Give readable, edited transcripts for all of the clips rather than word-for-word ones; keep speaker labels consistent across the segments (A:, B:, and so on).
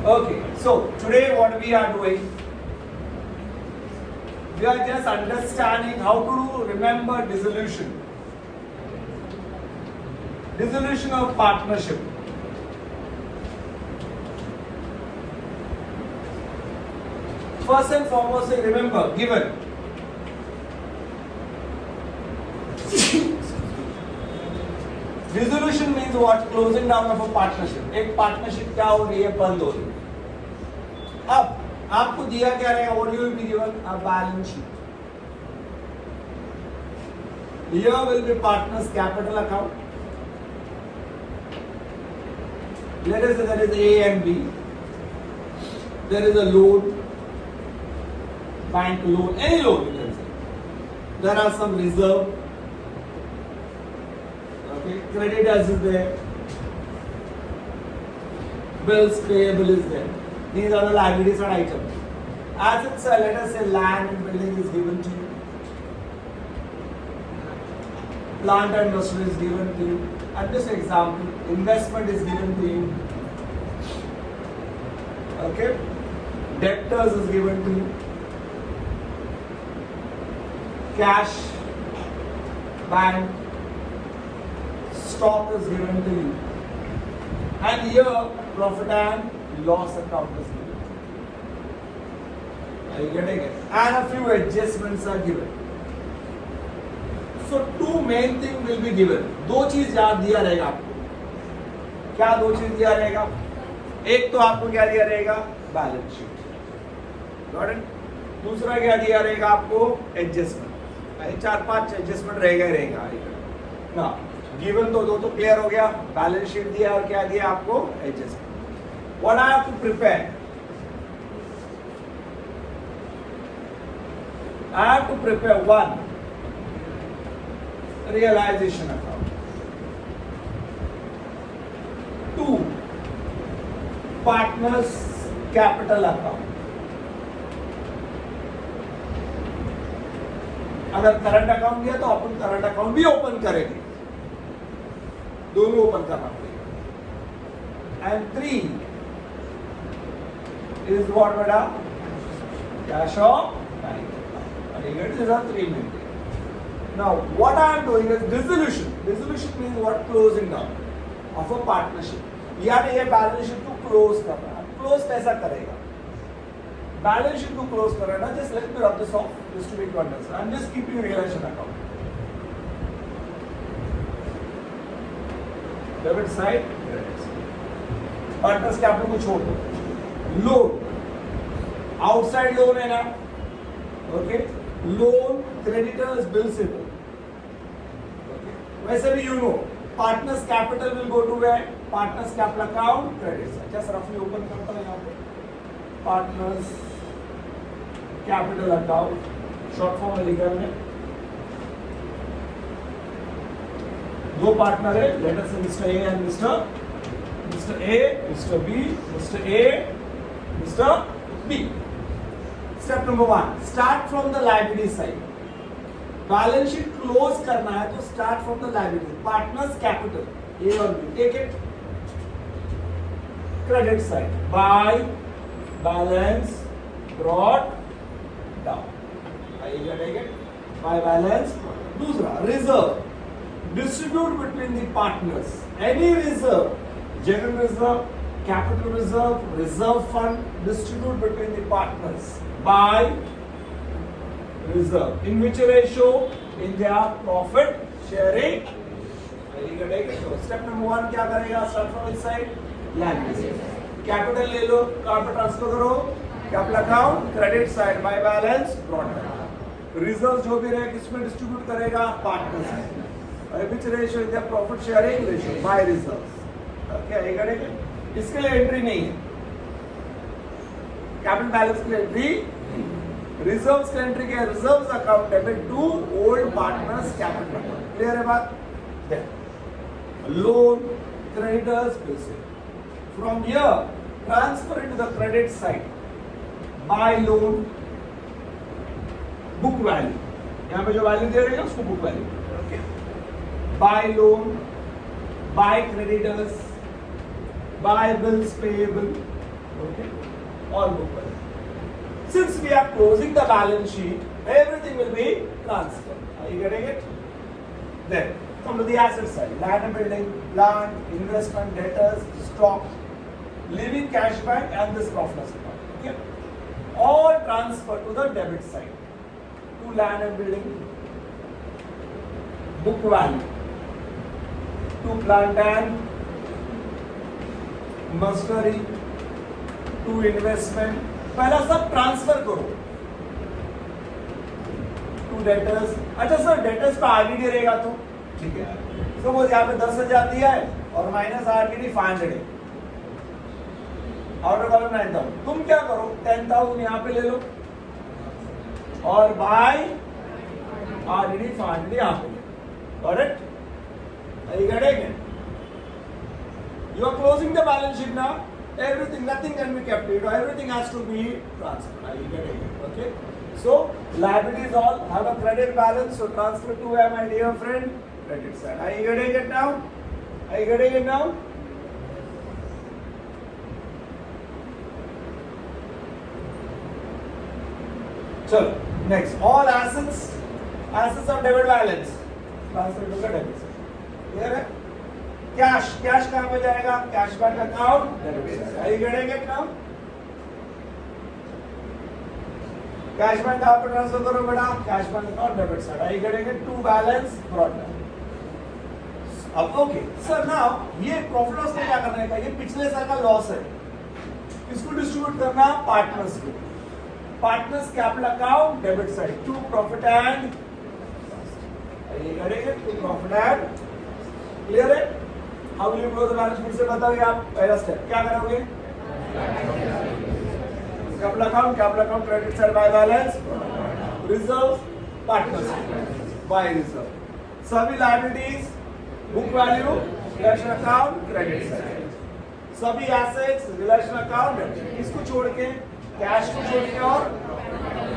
A: Okay, so today what we are doing, we are just understanding how to remember dissolution. Dissolution of partnership. First and foremost, remember, given. Dissolution means what? Closing down of a partnership. एक partnership क्या हो रही है? बंद हो रही है. अब आपको दिया क्या रहेगा? What you will be given? A balance sheet. Here will be partners capital account. Let us say there is A and B. There is a loan, bank loan, any loan you can say. There are some reserve. Okay, creditors is there. Bills payable is there. These are the liabilities and items. Assets, let us say land and building is given to you. Plant and machinery is given to you. And just example, investment is given to you. Okay, debtors is given to you. Cash, bank, stock is given to you. And here, profit and loss account is given. Are you getting it? And a few adjustments are given. So two main things will be given. दो चीज याद दिया रहेगा आपको. क्या दो चीज दिया रहेगा? एक तो आपको क्या दिया रहेगा? Balance sheet. Got it? दूसरा क्या दिया रहेगा आपको? एडजस्टमेंट. चार पांच एडजस्टमेंट रहेगा ही रहेगा. ना गिवन तो दो तो क्लियर हो गया. बैलेंस शीट दिया और क्या दिया आपको? Adjustment. What I have to prepare? I have to prepare one realization account, two partners capital account. अगर करंट अकाउंट दिया तो अपन करंट अकाउंट भी ओपन करेंगे. दोनों ओपन करना पड़ेगा. एंड थ्री इज व्हाट बेटा? Cash of bank. These are three main things. Now, what I am doing is dissolution. Dissolution means what? Closing down of a partnership. यानी ये balance sheet को close करना है. Close कैसा करेगा? Balance sheet को close कर रहा है. Just let me rub this off just to make you understand. I'm just keeping realization account. Debit side, credit side. Partners capital को छोड़ दो. लोन, आउटसाइड लोन है ना? Okay. Loan, creditors, bills payable. Okay. वैसे भी you know, partners capital will go to where? Partners capital account, credits. Just roughly open करता हूँ यहाँ पे. Partners capital account, short form में लिखा है. दो पार्टनर है. Let us say Mr. A and Mr. A, Mr. B, Mr. A, Mr. B. Step number one, start from the liability side. Balance sheet close करना है तो start from the liability. Partners capital, A और B. Take it. Credit side. Buy, balance, brought down. Are you getting it? Buy, balance. दूसरा, reserve. Distribute between the partners. Any reserve, general reserve, capital reserve, reserve fund, distribute between the partners. By reserve. In which ratio? In their profit sharing. Step number one क्या करेगा? Start from which side? Liability. Capital ले लो, capital transfer करो. Capital account, credit side, by balance, brought down. Reserves जो भी रहे किसमें distribute करेगा? Partners side. Which ratio? In their profit sharing ratio. By reserves. Okay, ये करेंगे. इसके लिए एंट्री नहीं है. कैपिटल बैलेंस के लिए एंट्री. रिजर्व्स के एंट्री के reserves account debit to old partners capital account. Clear है बात? Loan, creditors, bills. From here transfer into the credit side. By loan, book value. यहाँ पे जो वैल्यू दे रहे हैं उसको book value. Okay. By loan, by creditors, by bills payable, Okay, all book value. Since we are closing the balance sheet, everything will be transferred. Are you getting it? Then come to the asset side. Land and building, land, investment, debtors, stock, living cash bank, and this profit loss account. Okay, all transfer to the debit side. To land and building, book value. To plant and machinery, to investment. पहला सब transfer करो to debtors. अच्छा sir, debtors का RDD रहेगा तो ठीक है. Suppose यहाँ पे 10,000 दिया है और माइनस आरडीडी 500 है. Outer column 9,000. तुम क्या करो, 10,000 यहाँ पे ले लो और बाय आरडीडी 500 यहाँ पे. Correct? Are you getting it? You are closing the balance sheet now. Everything, nothing can be kept. Everything has to be transferred. Are you getting it? Okay. So liabilities all have a credit balance. So transfer to where, my dear friend? Credit side. Are you getting it now? Are you getting it now? So next, all assets of debit balance transfer to the debit side. Clear है? Cash कहाँ पे जाएगा? Cash bank account debit side. Are you getting it now? Cash bank कहाँ पे transfer करो बेटा? Cash bank account debit side. Are you getting it? To balance brought down. अब okay sir, now ये प्रॉफिट लॉस में क्या करने का? ये पिछले साल का लॉस है, इसको डिस्ट्रीब्यूट करना पार्टनर्स को. Partners capital account debit side to profit and. Are you getting it? To profit and. Clear है? How will you close the balance sheet से बताओगे आप. पहला स्टेप क्या करोगे? Capital account credit side by balance, reserve partners by reserve. सभी liabilities book value realisation account credit side. सभी assets realisation account. इसको छोड़ के, कैश को छोड़ के, और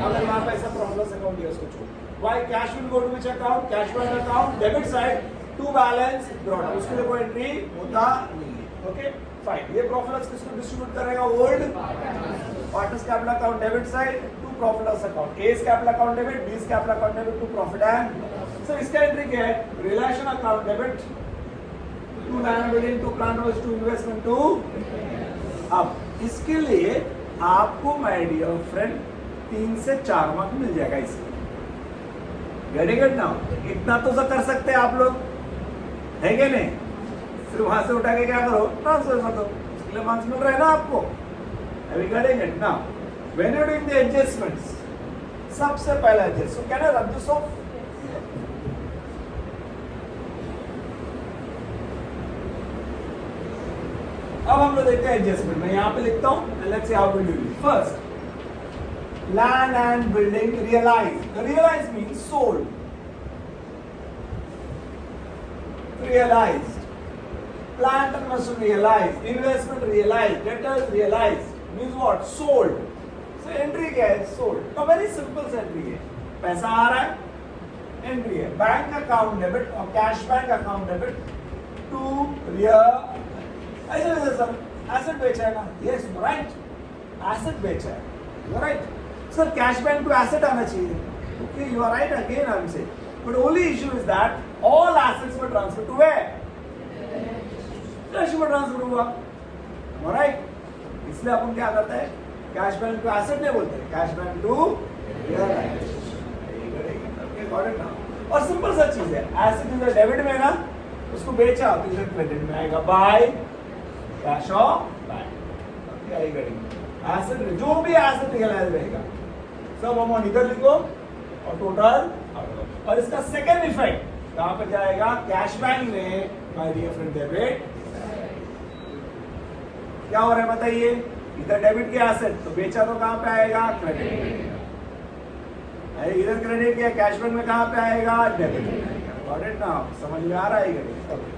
A: अगर वहां पे ऐसा प्रॉफिट लॉस अकाउंट है उसको छोड़. Why cash will go to which account? Cash bank account debit side to balance brought. उसके लिए कोई एंट्री होता नहीं है. Okay fine. ये प्रॉफिट लॉस किसको डिस्ट्रीब्यूट करेगा? Old partners capital account debit side to profit loss account. A's capital account debit, B's capital account debit to profit and. So इसका एंट्री क्या है? Realisation account debit to land building to plant to investment to. अब इसके लिए आपको my dear friend 3 से 4 mark मिल जाएगा इसके. Getting it now? इतना तो कर सकते हैं आप लोग, है क्या नहीं? सिर्फ वहां से उठा के क्या करो? ट्रांसफर कर दो. इसके लिए मार्क्स मिल रहे हैं ना आपको. Are you getting it now? When you are doing the adjustments, सबसे पहला adjust. So can I rub this off? अब हम लोग देखते हैं एडजस्टमेंट. मैं यहाँ पे लिखता हूँ. Let's see how we do it. First, land and building realized. Realized means sold. Realized. Plant and machinery realized. Investment realized. Debtors realized. Means what? Sold. So entry क्या है? Sold. तो very simple entry है. पैसा आ रहा है, entry है. Bank account debit और cash bank account debit to real. ऐसा नहीं सर, asset बेचा है ना? Yes, right. Asset बेचा है. You are right. Sir, cash bank to asset आना चाहिए. Okay, you are right again. I am saying. But only issue is that all assets were transferred to where? Cash में transfer हुआ. Right? इसलिए अपन क्या करते हैं? कैश बैंक टू एसेट नहीं बोलते, कैश बैंक टू रियलाइजेशन. और सिंपल सा चीज है. एसेट इधर डेबिट में ना, उसको बेचा तो इधर क्रेडिट में आएगा. By cash of bank. Asset जो भी एसेट रियलाइज रहेगा सब अमाउंट इधर लिखो और टोटल. और इसका सेकेंड इफेक्ट कहां पे जाएगा? कैश बैंक में माय डियर फ्रेंड डेबिट. क्या हो रहा है बताइए? इधर डेबिट के एसेट तो बेचा तो कहां पे आएगा? क्रेडिट. इधर क्रेडिट किया कैश बैंक में कहां पे आएगा? डेबिट. Got it now? समझ में आ रहा है?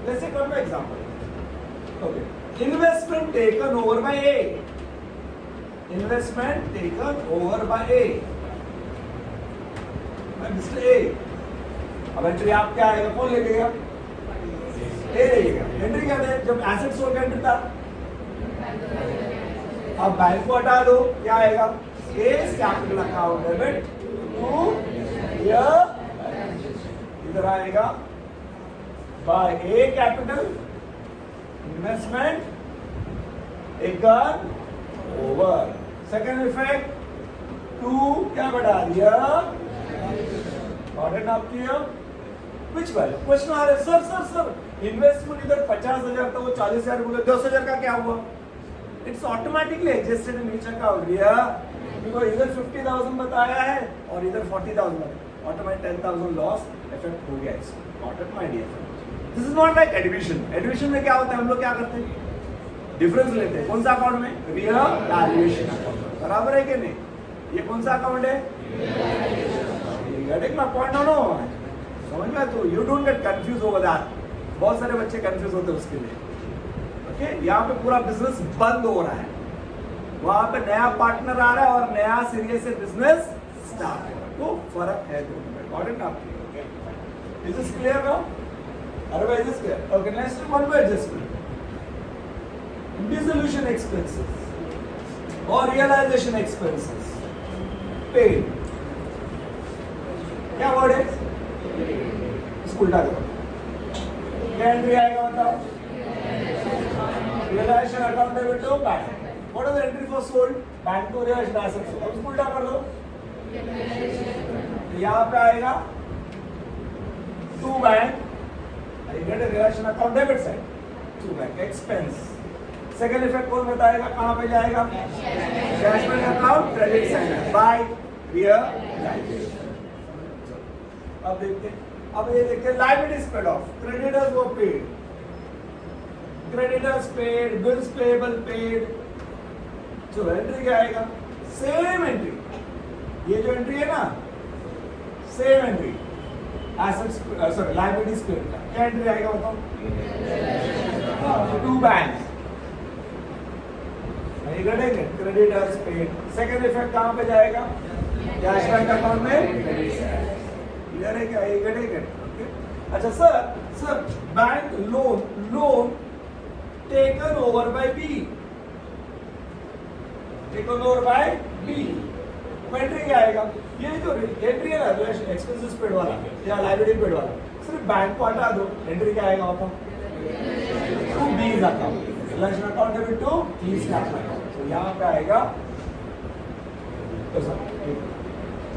A: Let's take one example. Okay, investment taken over by A. Investment taken over by A. Mister A. अब एंट्री आप क्या आएगा? कौन लेगा? ए लेगा. एंट्री क्या है? जब एसेट सोल्ड एंट्री था. अब बैंक को हटा दो, क्या आएगा? इस कैपिटल अकाउंट डेबिट टू इधर आएगा बाय ए कैपिटल इन्वेस्टमेंट एकन ओवर। सेकेंड इफेक्ट टू क्या बढ़ा दिया? ऑर्डर नाप किया विच वैल्यू? क्वेश्चन आ रहा है सर इन्वेस्टमेंट इधर 50,000 था, वो 40,000 बोले, 10,000 का क्या हुआ? It's automatically adjusted in each account because इधर 50,000 बताया है और इधर 40,000, ऑटोमेटिक 10,000 लॉस इफेक्ट हो गया इसको। Not at my dear, this is not like admission. Admission में क्या होता है, हम लोग क्या करते हैं? डिफरेंस लेते हैं। कौन सा अकाउंट में? Revaluation account. बराबर है कि नहीं? ये कौन सा अकाउंट है? Getting my point? नो समझ में? तो you don't get confuse over that. बहुत सारे बच्चे कंफ्यूज होते हैं उसके लिए। ओके, यहाँ पे पूरा बिजनेस बंद हो रहा है, वहां पे नया पार्टनर आ रहा है और नया सिरे से बिजनेस स्टार्ट हो रहा है, तो फर्क है दोनों में। Got it? आपकी is this clear now? Otherwise is clear? Okay, next one by adjustment, dissolution expenses और रियलाइजेशन एक्सपेंसेस पेड। क्या वर्ड है? इसको उल्टा करो, क्या एंट्री आएगा बताओ? Realisation account debit to bank. What is the entry for sold? Bank to realisation assets. अब इसको उल्टा कर दो, यहाँ पे आएगा to bank, I get a realisation account debit side to bank expense. Second effect कौन बताएगा? कहां पे जाएगा? Cash bank account credit side by realisation. अब देखते हैं, अब ये देखते हैं लायबिलिटीज पेड ऑफ, क्रेडिटर्स वो paid, creditors paid, bills payable paid. जो एंट्री क्या आएगा? सेम एंट्री, ये जो एंट्री है ना, same entry assets sorry liabilities paid का क्या एंट्री आएगा बताओ? To bank creditors paid. Second effect कहां पे जाएगा? कैश बैंक अकाउंट में क्लियर है क्या? ओके, अच्छा sir bank loan taken over by B, taken over by B, entry क्या आएगा? ये जो एंट्री है ना रिलेशन एक्सपेंसेस पेड वाला या लायबिलिटी पेड वाला, सिर्फ बैंक को हटा दो, एंट्री क्या आएगा बताओ? To B's account, realisation account debit to B's account. तो यहाँ पे आएगा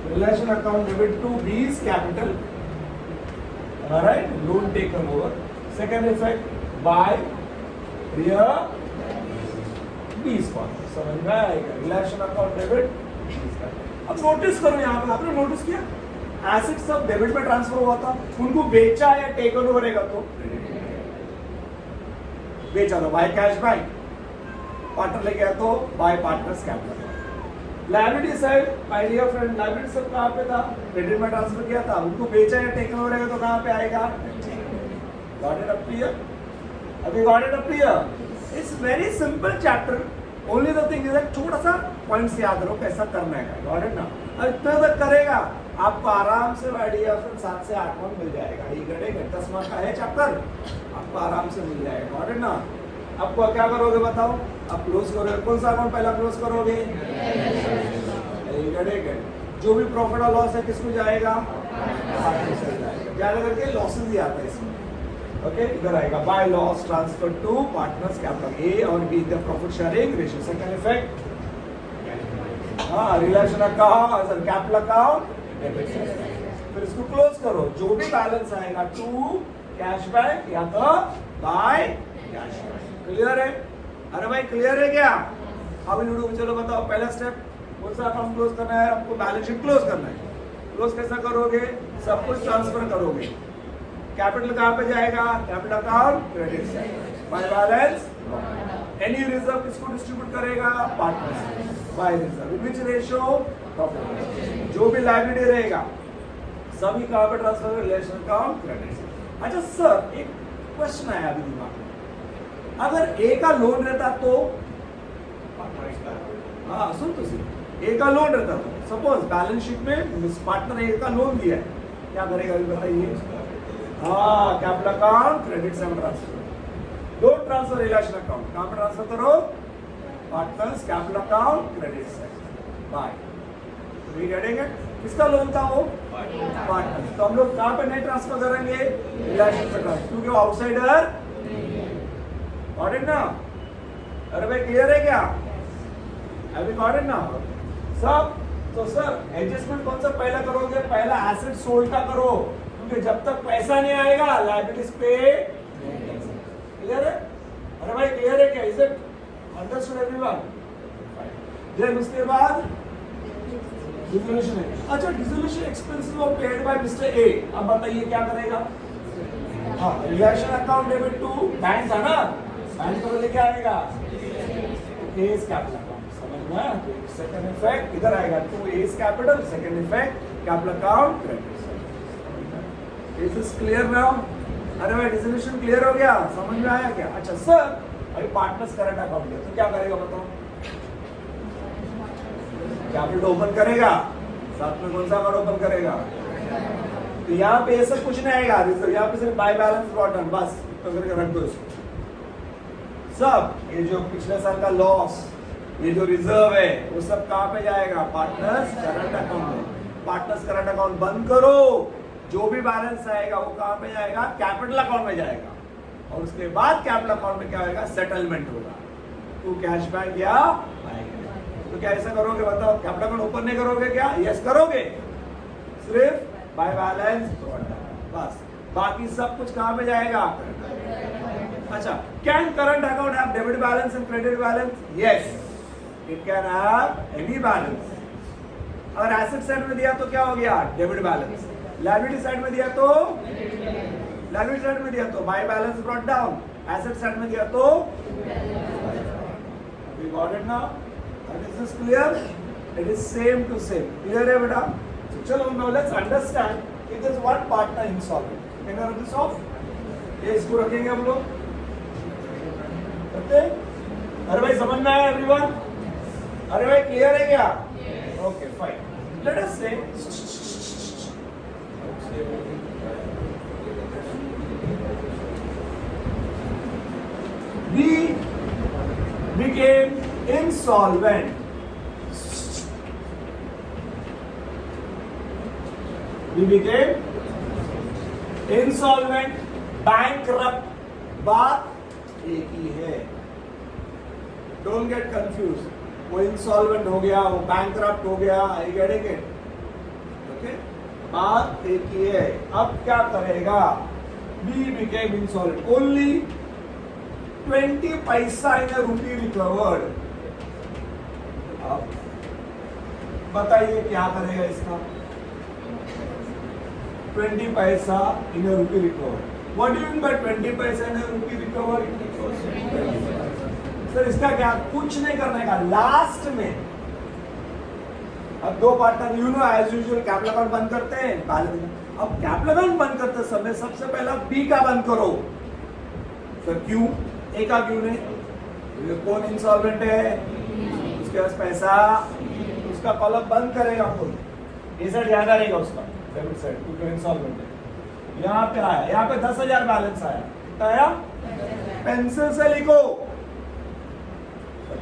A: realisation account debit to B's capital, right, loan taken over. Second effect by real B's contract, समझ में आएगा? Realisation account debit. अब नोटिस करो, यहाँ पे आपने नोटिस किया एसेट सब डेबिट में ट्रांसफर हुआ था, उनको बेचा या टेकन ओवर है तो बेचा तो बाय कैश बैंक, पार्टनर ले गया तो by partners capital. Liability side, my dear friend, liability सब कहां पे था? क्रेडिट में ट्रांसफर किया था, उनको बेचा या टेकन ओवर है तो कहां पे आएगा? Got it up here? अभी got it up here? It's very simple chapter, only the thing is थोड़ा सा पॉइंट्स याद रखो कैसा करना है। गॉट इट ना? अब इतना तक करेगा आपको आराम से माय डियर फ्रेंड 7 से 8 मिल जाएगा। ये घटेगा 10 मार्क का है चैप्टर, आपको आराम से मिल जाएगा। गॉट इट ना? आपको क्या करोगे बताओ? आप क्लोज करोगे, कौन सा अकाउंट पहला क्लोज करोगे? जो भी प्रॉफिट और लॉस है किसको जाएगा? ज्यादा करके लॉसेस ही आता है इसमें। ओके, इधर आएगा by loss transfer to partners capital, A और B the profit sharing ratio. Second effect realisation account sir capital account, फिर इसको क्लोज करो, जो भी बैलेंस आएगा टू कैश बैंक या तो बाय कैश बैंक। क्लियर है? अरे भाई क्लियर है क्या? अब वीडियो में चलो बताओ, पहला स्टेप कौन सा अकाउंट क्लोज करना है? आपको बैलेंस शीट क्लोज करना है। क्लोज कैसा करोगे? सब कुछ ट्रांसफर करोगे। कैपिटल कहां पे जाएगा? Capital account credit side by balance. Any reserve किसको डिस्ट्रीब्यूट करेगा? Partners by reserve. Which ratio? Profit. जो भी लायबिलिटी रहेगा सभी कहां पे ट्रांसफर? Realisation account credit. अच्छा सर, एक क्वेश्चन आया अभी दिमाग में, अगर ए का लोन रहता तो? हाँ सुन तो सही, ए का लोन रहता तो सपोज बैलेंस शीट में पार्टनर ए का लोन दिया है, क्या करेगा अभी बताइए? हाँ, कैपिटल अकाउंट क्रेडिट से transfer, don't transfer realisation account, कहां पे ट्रांसफर करो? Partners capital account credit side by. We getting it? किसका लोन था वो? पार्टनर। तो हम लोग कहाँ पे नहीं ट्रांसफर करेंगे? रिलेशन पे ट्रांसफर, क्योंकि वो आउटसाइडर गॉट इट ना? अरे भाई क्लियर है क्या? अभी गॉट इट ना सब? तो सर एडजस्टमेंट कौन सा पहला करोगे? पहला एसेट सोल्ड का करो, क्योंकि जब तक पैसा नहीं आएगा लायबिलिटीज पे। क्लियर है? अरे भाई क्लियर है क्या? Is it understood everyone? Then उसके बाद डिसोल्यूशन है। अच्छा, dissolution expenses were paid by mister A. अब बताइए क्या करेगा? हाँ, realisation account debit to bank था ना, बैंक को लेके आएगा एस कैपिटल अकाउंट। समझ में आया? सेकंड इफेक्ट इधर आएगा, to A's capital, second effect capital account credit. Is this clear now? अरे भाई डिसोल्यूशन क्लियर हो गया? समझ में आया क्या? अच्छा सर, अभी पार्टनर्स करंट अकाउंट है तो क्या करेगा बताओ? कैपिटल ओपन करेगा, साथ में कौन सा अकाउंट ओपन करेगा? तो यहाँ पे ये सब कुछ नहीं आएगा, यहाँ पे सिर्फ बाय बैलेंस ब्रॉट डाउन, बस तो करके रख दो इसको। सब ये जो पिछले साल का लॉस, ये जो रिजर्व है, वो सब कहाँ पे जाएगा? पार्टनर्स करंट अकाउंट में। पार्टनर्स करंट अकाउंट बंद करो, जो भी बैलेंस आएगा वो कहाँ पे जाएगा? कैपिटल अकाउंट में जाएगा। और उसके बाद कैपिटल अकाउंट में क्या होगा? सेटलमेंट होगा, तो कैश बैक या तो क्या ऐसा करोगे बताओ? कैपिटल अकाउंट ओपन नहीं करोगे क्या? यस करोगे, सिर्फ बाय बैलेंस बस, बाकी सब कुछ कहां पे जाएगा? अच्छा, can current account have debit balance and credit balance? Yes, it can have any balance. अगर एसेट साइड में दिया तो क्या हो गया? Debit balance. लायबिलिटी साइड में दिया तो by balance brought down. Asset side में दिया तो we got it now? Is this clear? It is same to same. Clear है बेटा? So चलो now let's understand if there is one partner insolvent. Can I write this off? ये इसको रखेंगे हम लोग। करते? अरे भाई समझ में आया everyone? अरे भाई clear है क्या? Okay, fine. Let us say we became insolvent. We became insolvent, bankrupt, बात एक ही है। Don't get confused. वो insolvent हो गया, वो bankrupt हो गया, are you getting it? Okay? बात एक ही है। अब क्या करेगा? We became insolvent. Only 20 पैसा in a rupee recovered. अब बताइए क्या करेगा इसका? 20 पैसा in a rupee recovered. What do you mean by 20 पैसा in a rupee recovered? Sir इसका क्या? कुछ नहीं करने का। लास्ट में अब दो partner you know as usual capital account बंद करते हैं। अब कैपिटल अकाउंट बंद करते समय सबसे पहला बी का बंद करो। सर क्यों? ए का क्यों नहीं? कौन इंसॉल्वेंट है? उसके पास पैसा, उसका कॉलम बंद करेगा खुद, ये साइड ज्यादा रहेगा उसका डेबिट साइड, क्योंकि इंसॉल्वेंट है। यहाँ पे आया, यहाँ पे 10,000 बैलेंस आया, कितना आया? पेंसिल से लिखो।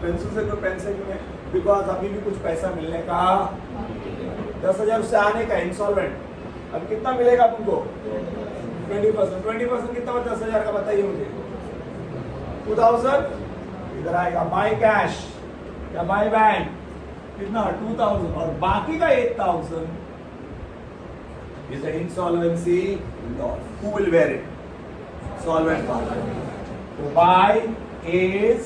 A: पेंसिल से क्यों? पेंसिल क्यों नहीं? बिकॉज अभी भी कुछ पैसा मिलने का, 10,000 उससे आने का इंसॉल्वेंट। अब कितना मिलेगा तुमको? 20%। 20% कितना? 10,000 का बताइए मुझे। 2,000 इधर आएगा बाय कैश या बाय बैंक, कितना? 2,000, और बाकी का 8,000 is an insolvency loss. Who will bear it? Solvent partner. तो buy is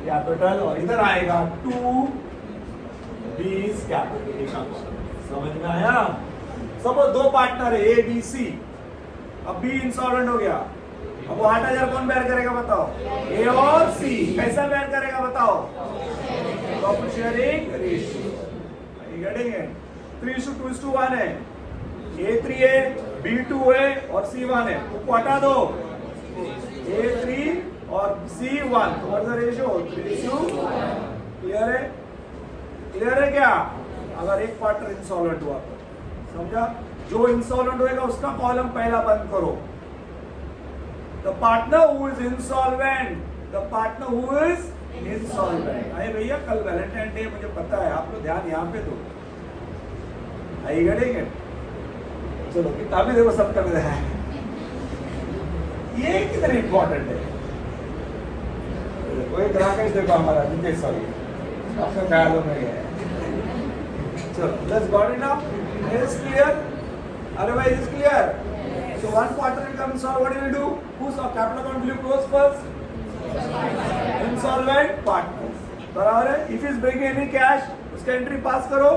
A: capital और इधर आएगा 2B is capital। समझ में आया? सपोज दो पार्टनर है A B C, अब B इंसॉल्वेंट हो गया, अब वो 8,000 कौन बेयर करेगा बताओ? A और C। कैसा बेयर करेगा बताओ? Profit sharing ratio. Are you getting it? 3:2:1 है, A3 है, B2 है और C1 है, वो हटा दो। A3 और C1, what is the ratio? 3:1। Clear है? क्लियर है क्या? अगर एक पार्टनर इंसॉल्वेंट हुआ तो समझा? जो इंसॉल्वेंट होएगा उसका कॉलम पहला बंद करो। The partner who is insolvent, the partner who is insolvent. अरे भैया कल वैलेंटाइन डे, मुझे पता है, आप लोग ध्यान यहाँ पे दो। आई गड़ेंगे चलो किताबें देखो सब कर रहा है, ये कितना इंपॉर्टेंट है। कोई ग्राहक देखो हमारा नितेश सॉरी आपका ख्यालों में है। चलो let's got it now, is clear? अरे भाई is clear? So one quarter will come solve, what you will do? Whose capital account will you close first? Insolvent partners. बराबर है? If he is bringing any cash, उसका entry पास करो,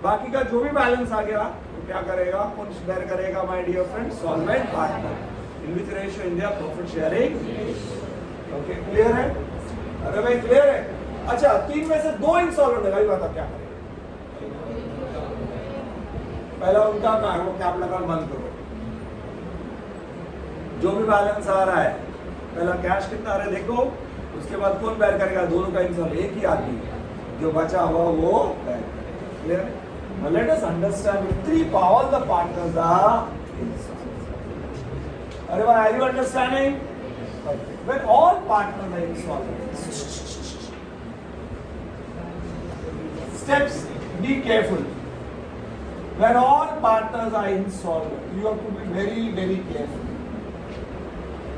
A: बाकी का जो भी बैलेंस आ गया तो क्या करेगा, कौन शेयर करेगा my dear friend? Solvent partner. In which ratio India profit sharing. Okay clear है? अरे भाई क्लियर है? अच्छा तीन में से दो इंसॉल्वेंट है, भाई बताओ क्या करेगा? पहला उनका काम वो कैपिटल अकाउंट बंद करो, जो भी बैलेंस आ रहा है पहला कैश कितना आ रहा है देखो, उसके बाद कौन बेयर करेगा? दोनों का इंसान एक ही आदमी है, जो बचा हुआ वो बेयर करेगा। Clear? Now let us understand if three all the partners are insolvent. Are you understanding? When all partners are insolvent, steps, be careful. When all partners are insolvent, you have to be very, very careful.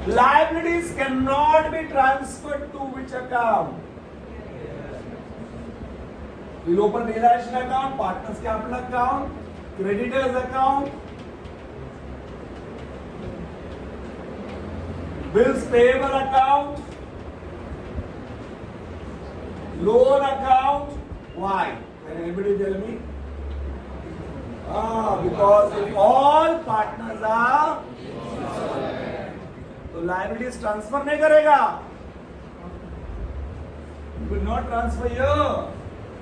A: Liabilities cannot be transferred to which account? We'll open realization account, partners capital account, creditors account, bills payable account, loan account. Why? Can anybody tell me? Because if all partners are तो liabilities transfer नहीं करेगा. You will not transfer here.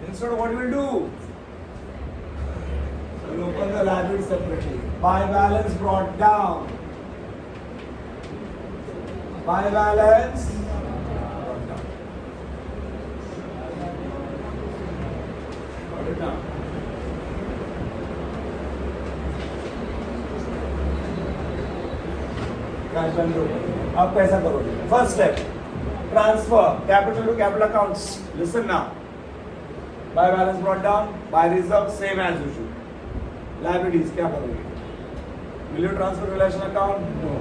A: Instead, what you will do? You will open the liabilities separately. By balance brought down. By balance brought down. Got it now? अब कैसा करोगे? First step transfer capital to capital accounts. Listen now. By balance brought down, by reserve same as usual. Liabilities क्या करोगे? Will you transfer realisation account? No.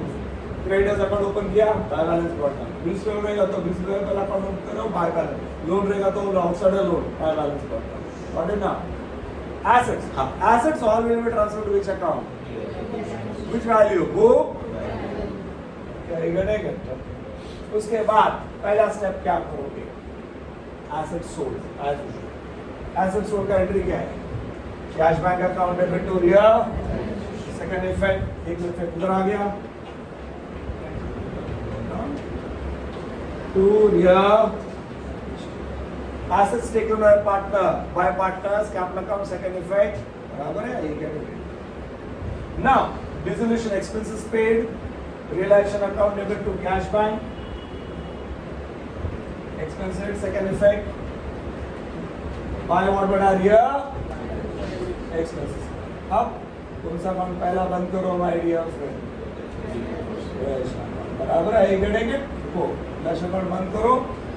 A: Creditors account open किया, by balance brought down. Bills पे रहेगा तो bills पे वाला account open करो, by balance. Loan रहेगा तो outsider loan, by balance brought down. What is now? Assets. Assets all will be transferred to which account? Which value? Book. उसके बाद पहला स्टेप क्या करोगे? Asset sold. एसेट सोल्ड का entry क्या है? Cash bank account debit to real. Second effect, एक effect उधर आ गया to real. Assets taken by partner, by partners capital account. Second effect बराबर है, ये category. Now dissolution expenses paid. Realization account debit to cash bank. Expenses, second effect. Buy what are here? Expenses. अब कौन सा account पहला बंद करो my dear friend? बराबर है, एक घंटे को रिलेशन अकाउंट बंद करो.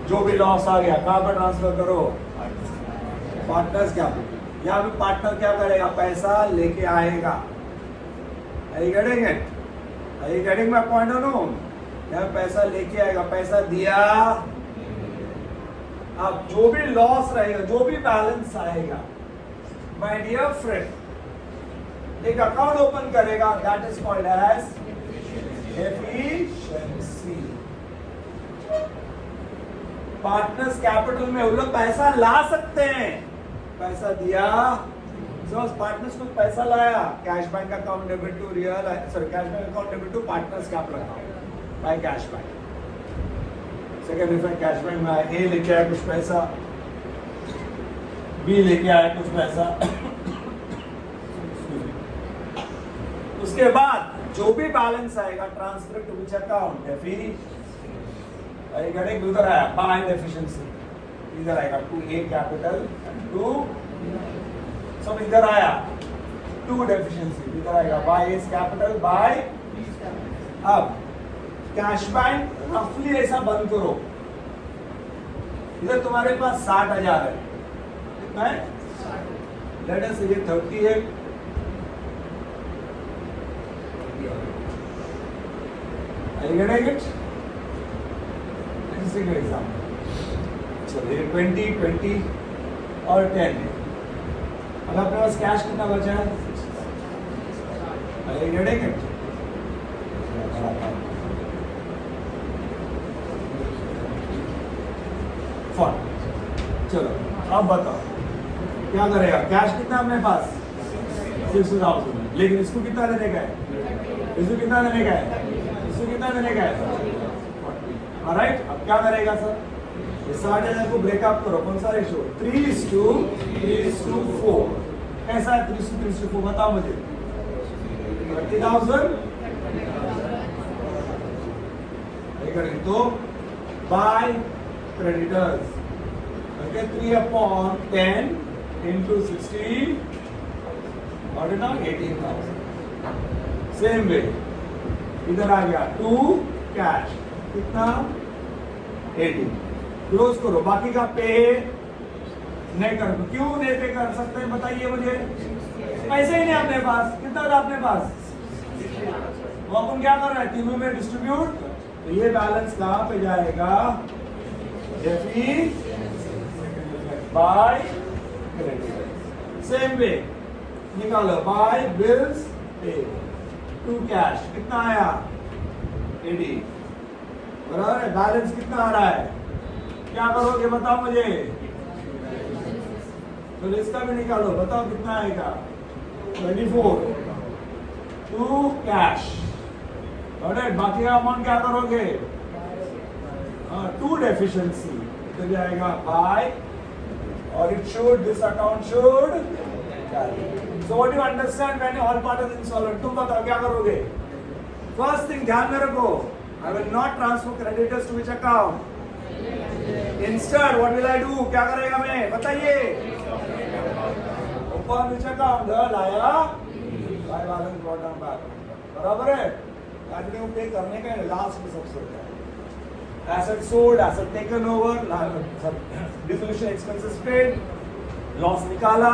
A: जो भी लॉस आ गया कहाँ पर ट्रांसफर करो? Partners capital. यहाँ पे पार्टनर क्या करेगा? पैसा लेके आएगा. I getting it? Are you getting my point or no? यहाँ पैसा लेके आएगा, पैसा दिया. अब जो भी लॉस रहेगा, जो भी बैलेंस आएगा, my dear friend, एक अकाउंट ओपन करेगा. That is called as efficiency. Partners capital में वो लोग पैसा ला सकते हैं. पैसा दिया, पार्टनर्स को पैसा लाया. Cash bank account debit to real, sorry cash bank account debit to partners capital account by cash bank. Second effect, cash bank में ए लेके आया कुछ पैसा, बी लेके आया कुछ पैसा. उसके बाद जो भी बैलेंस आएगा transfer to which account? Definite. उधर आया बाय डेफिशिएंसी, इधर आएगा टू ए कैपिटल टू. सब इधर आया टू डेफिशिएंसी, इधर आएगा बाय एस कैपिटल बाय. अब कैश बैंक रफली ऐसा बंद करो. इधर तुम्हारे पास 60,000 है, कितना है? लेट अस से ये 30 है, are you getting it? Let's take an example. चलो ये 20, 20 और 10 है। अब अपने पास कैश कितना बचा है? Are you getting it? Fine. चलो अब बताओ क्या करेगा? कैश कितना अपने पास? 60,000, लेकिन इसको कितना देने का है? इसको कितना देने का है? इसको कितना देने का है? ऑलराइट, अब क्या करेगा सर? ये 60,000 को ब्रेकअप करो, कौन सा रेशियो? 3:4। कैसा है 3:4? बताओ मुझे। 30,000 तो बाय क्रेडिटर्स, okay, 3/10 into 60 और ना 18,000। सेम वे इधर आ गया 2 कैश, कितना? 18। क्लोज करो, बाकी का पे नहीं कर, क्यों नहीं पे कर सकते बताइए मुझे? पैसे ही नहीं अपने पास। कितना था अपने पास? वो अपन क्या कर रहे हैं? तीनों में डिस्ट्रीब्यूट, तो ये बैलेंस कहाँ पे जाएगा? Deficit by credit. Same way निकालो, बाय बिल्स पे 2 कैश, कितना आया? 80। बराबर है। बैलेंस कितना आ रहा है? क्या करोगे बताओ मुझे? तो इसका भी निकालो, बताओ कितना आएगा? 24। 2 कैश, बाकी का अमाउंट क्या करोगे? 2 डेफिशिएंसी, तो जाएगा बाय, और it should, this account should carry. So what you understand when all part is insolvent? तुम बताओ क्या करोगे? फर्स्ट थिंग ध्यान में रखो, I will not transfer creditors to which account, instead what will I do? क्या करेगा मैं? बताइए। ओपन विच अकाउंट, लाया by balance brought down back, बराबर है। आदमी को पे करने का लास्ट में सबसे होता है। Asset sold, asset taken over, dissolution expenses paid, loss निकाला,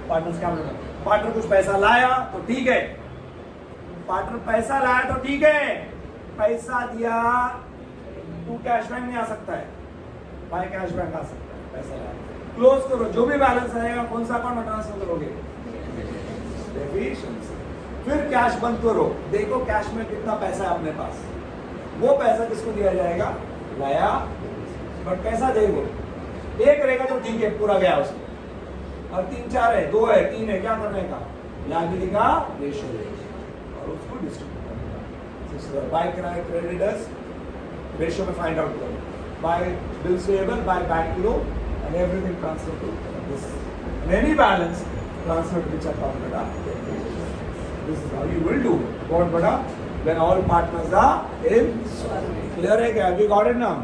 A: पार्टनर्स क्या बोलते हैं? पार्टनर कुछ पैसा लाया तो ठीक है, पार्टनर पैसा लाया तो ठीक है, पैसा दिया तू कैश बैंक नहीं आ सकता है, बाय कैश बैंक आ सकता है। पैसा लाया, क्लोज करो, जो भी बैलेंस आएगा कौन सा अकाउंट में ट्रांसफर करोगे? डेफिशिएंसी। फिर कैश बंद करो, देखो कैश में कितना पैसा है अपने पास, वो पैसा किसको दिया जाएगा? लाया, बट पैसा देखो, एक रहेगा तो ठीक है, पूरा गया उसमें, और 3-4 है, 2 है, 3 है, क्या करने का? लायबिलिटी का रेशियो और उसको डिस्ट्रीब्यूट करना। बाय क्रेडिटर्स रेशियो में फाइंड आउट करो, by bills payable, by bank loan, and everything transfer to this, any balance transfer to which account बेटा? This is how you will do what, bada? When all partners are in. Clear है क्या? Have you got it now?